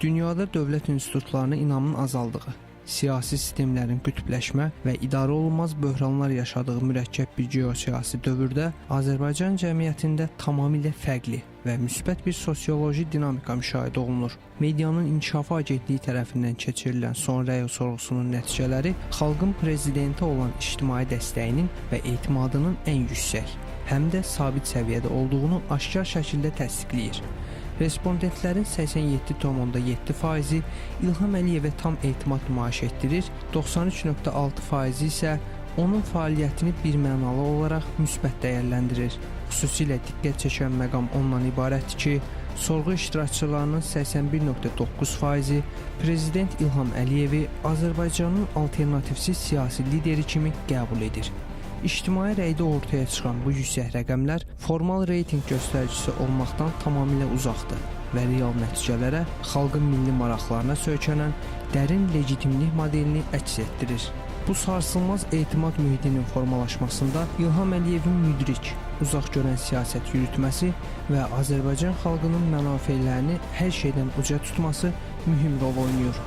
Dünyada dövlət institutlarına inamın azaldığı, siyasi sistemlərin qütbləşmə və idarə olunmaz böhranlar yaşadığı mürəkkəb bir geosiyasi dövrdə Azərbaycan cəmiyyətində tamamilə fərqli və müsbət bir sosioloji dinamika müşahidə olunur. Medianın İnkişafı Agentliyi tərəfindən keçirilən son rəy sorğusunun nəticələri xalqın prezidentə olan ictimai dəstəyinin və etimadının ən yüksək, həm də sabit səviyyədə olduğunu aşkar şəkildə təsdiqləyir. Respondentlərin 87,7%-i İlham Əliyevə tam etimad nümayiş etdirir, 93,6%-i isə onun fəaliyyətini birmənalı olaraq müsbət dəyərləndirir. Xüsusilə diqqət çəkən məqam ondan ibarətdir ki, sorğu iştirakçılarının 81,9%-i Prezident İlham Əliyevi Azərbaycanın alternativsiz siyasi lideri kimi qəbul edir. İctimai rəydə ortaya çıxan bu yüksək rəqəmlər formal reytinq göstəricisi olmaqdan tamamilə uzaqdır və real nəticələrə xalqın milli maraqlarına söykənən dərin legitimlik modelini əks etdirir. Bu sarsılmaz etimad mühitinin formalaşmasında İlham Əliyevin müdrik, uzaq görən siyasət yürütməsi və Azərbaycan xalqının mənafelerini hər şeydən uca tutması mühüm rol oynayır.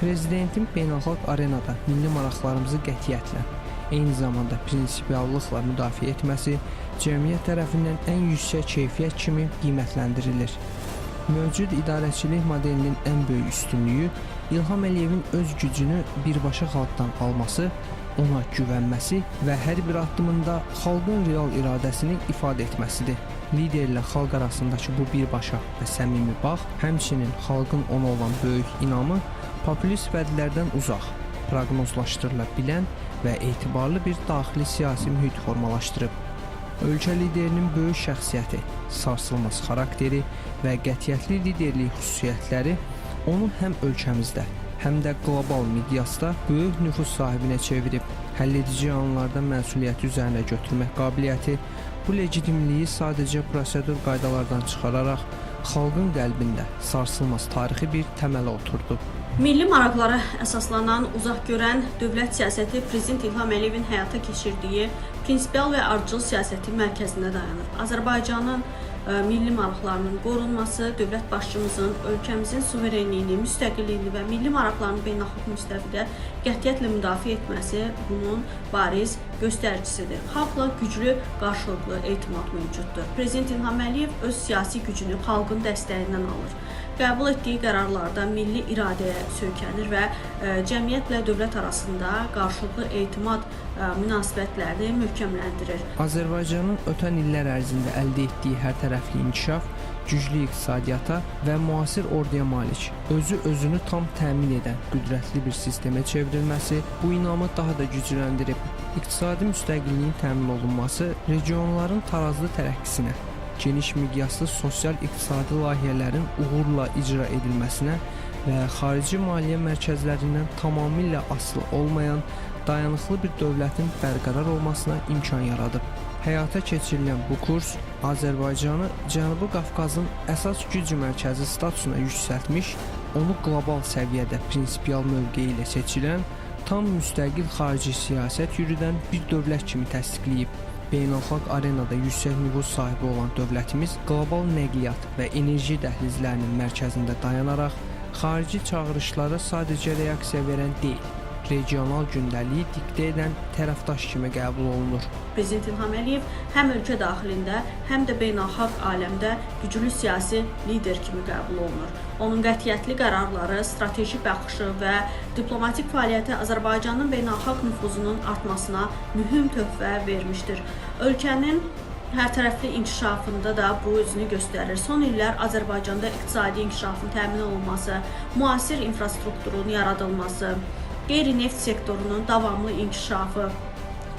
Prezidentin beynəlxalq arenada milli maraqlarımızı qətiyyətlə, eyni zamanda prinsipiallıqla müdafiə etməsi cəmiyyət tərəfindən ən yüksək keyfiyyət kimi qiymətləndirilir. Mövcud idarəçilik modelinin ən böyük üstünlüyü İlham Əliyevin öz gücünü birbaşa xalqdan alması, ona güvənməsi və hər bir addımında xalqın real iradəsini ifadə etməsidir. Liderlə xalq arasındakı bu birbaşa və səmimi bağ, həmçinin xalqın ona olan böyük inamı populist vədlərdən uzaq, proqnozlaşdırıla bilən və etibarlı bir daxili siyasi mühit formalaşdırıb. Ölkə liderinin böyük şəxsiyyəti, sarsılmaz xarakteri və qətiyyətli liderlik xüsusiyyətləri onu həm ölkəmizdə, həm də qlobal miqyasda böyük nüfuz sahibinə çevirib. Həlledici anlarda məsuliyyəti üzərinə götürmək qabiliyyəti bu legitimliyi sadəcə prosedur qaydalardan çıxararaq xalqın qəlbində sarsılmaz tarixi bir təmələ oturdu. Milli maraqlara əsaslanan uzaq görən dövlət siyasəti Prezident İlham Əliyevin həyata keçirdiyi prinsipial və ardıcıl siyasətin mərkəzində dayanır. Azərbaycanın milli maraqlarının qorunması, dövlət başçımızın ölkəmizin suverenliyini, müstəqilliyini və milli maraqlarını beynəlxalq müstəvidə qətiyyətlə müdafiə etməsi bunun bariz göstəricisidir. Xalqla güclü qarşılıqlı etimad mövcuddur. Prezident İlham Əliyev öz siyasi gücünü xalqın dəstəyindən alır. Qəbul etdiyi qərarlarda milli iradəyə söykənir və cəmiyyətlə dövlət arasında qarşılıqlı etimad münasibətlərini möhkəmləndirir. Azərbaycanın ötən illər ərzində əldə etdiyi hərtərəfli inkişaf, güclü iqtisadiyyata və müasir orduya malik, özünü tam təmin edən qüdrətli bir sistemə çevrilməsi bu inamı daha da gücləndirib. İqtisadi müstəqilliyin təmin olunması regionların tarazlı tərəqqisinə, geniş miqyaslı sosial-iqtisadi layihələrin uğurla icra edilməsinə və xarici maliyyə mərkəzlərindən tamamilə asılı olmayan dayanıqlı bir dövlətin bərqərar olmasına imkan yaradıb. Həyata keçirilən bu kurs Azərbaycanı Cənubi Qafqazın əsas güc mərkəzi statusuna yüksəltmiş, onu qlobal səviyyədə prinsipial mövqeyi ilə seçilən, tam müstəqil xarici siyasət yürüdən bir dövlət kimi təsdiqləyib. Beynəlxalq arenada yüksək nüfuz sahibi olan dövlətimiz qlobal nəqliyyat və enerji dəhlizlərinin mərkəzində dayanaraq xarici çağırışlara sadəcə reaksiya verən deyil, regional gündəliyi diktə edən tərəfdaş kimi qəbul olunur. Prezident İlham Əliyev həm ölkə daxilində, həm də beynəlxalq aləmdə güclü siyasi lider kimi qəbul olunur. Onun qətiyyətli qərarları, strateji baxışı və diplomatik fəaliyyəti Azərbaycanın beynəlxalq nüfuzunun artmasına mühüm töhfə vermişdir. Ölkənin hərtərəfli inkişafında da bu özünü göstərir. Son illər Azərbaycanda iqtisadi inkişafın təmin olunması, müasir infrastrukturun yaradılması, qeyri-neft sektorunun davamlı inkişafı,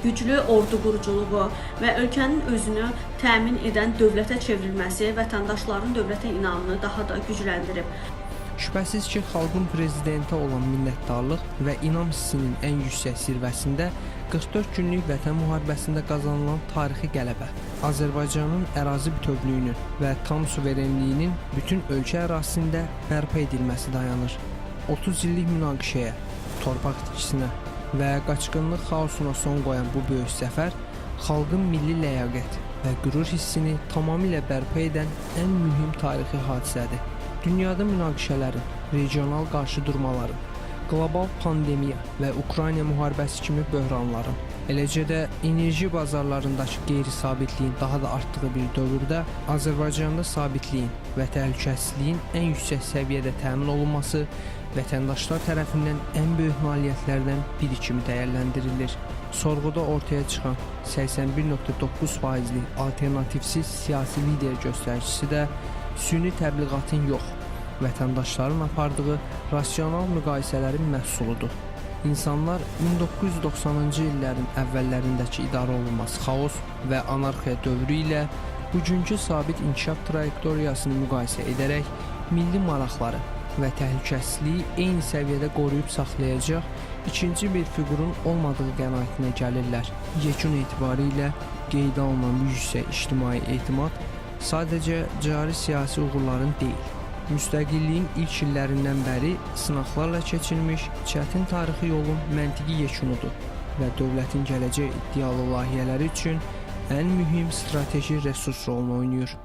güclü ordu quruculuğu və ölkənin özünü təmin edən dövlətə çevrilməsi vətəndaşların dövlətə inamını daha da gücləndirib. Şübhəsiz ki, xalqın prezidentə olan minnətdarlıq və inam hissinin ən yüksək zirvəsində 44 günlük vətən müharibəsində qazanılan tarixi qələbə, Azərbaycanın ərazi bütövlüyünün və tam suverenliyinin bütün ölkə ərazisində bərpa edilməsi dayanır. 30 illik münaqişəyə, torpaq itkisinə, və qaçqınlıq xaosuna son qoyan bu böyük zəfər xalqın milli ləyaqət və qürur hissini tamamilə bərpa edən ən mühüm tarixi hadisədir. Dünyada münaqişələrin, regional qarşıdurmaların, qlobal pandemiya və Ukrayna müharibəsi kimi böhranların, eləcə də enerji bazarlarındakı qeyri-sabitliyin daha da artdığı bir dövrdə Azərbaycanda sabitliyin və təhlükəsizliyin ən yüksək səviyyədə təmin olunması vətəndaşlar tərəfindən ən böyük nailiyyətlərdən biri kimi dəyərləndirilir. Sorğuda ortaya çıxan 81.9%lik alternativsiz siyasi lider göstəricisi də süni təbliğatın yox, vətəndaşların apardığı rasional müqayisələrin məhsuludur. İnsanlar 1990-cı illərin əvvəllərindəki idarə olunmaz xaos və anarxiya dövrü ilə bugünkü sabit inkişaf trayektoriyasını müqayisə edərək milli maraqları və təhlükəsizliyi eyni səviyyədə qoruyub saxlayacaq ikinci bir fiqurun olmadığı qənaətinə gəlirlər. Yekun etibarilə qeydə alınan yüksək ictimai etimad sadəcə cari siyasi uğurların deyil, müstəqilliyin ilk illərindən bəri sınaqlarla keçilmiş çətin tarixi yolun məntiqi yekunudur və dövlətin gələcək iddialı layihələri üçün ən mühüm strateji resurs rolunu oynayır.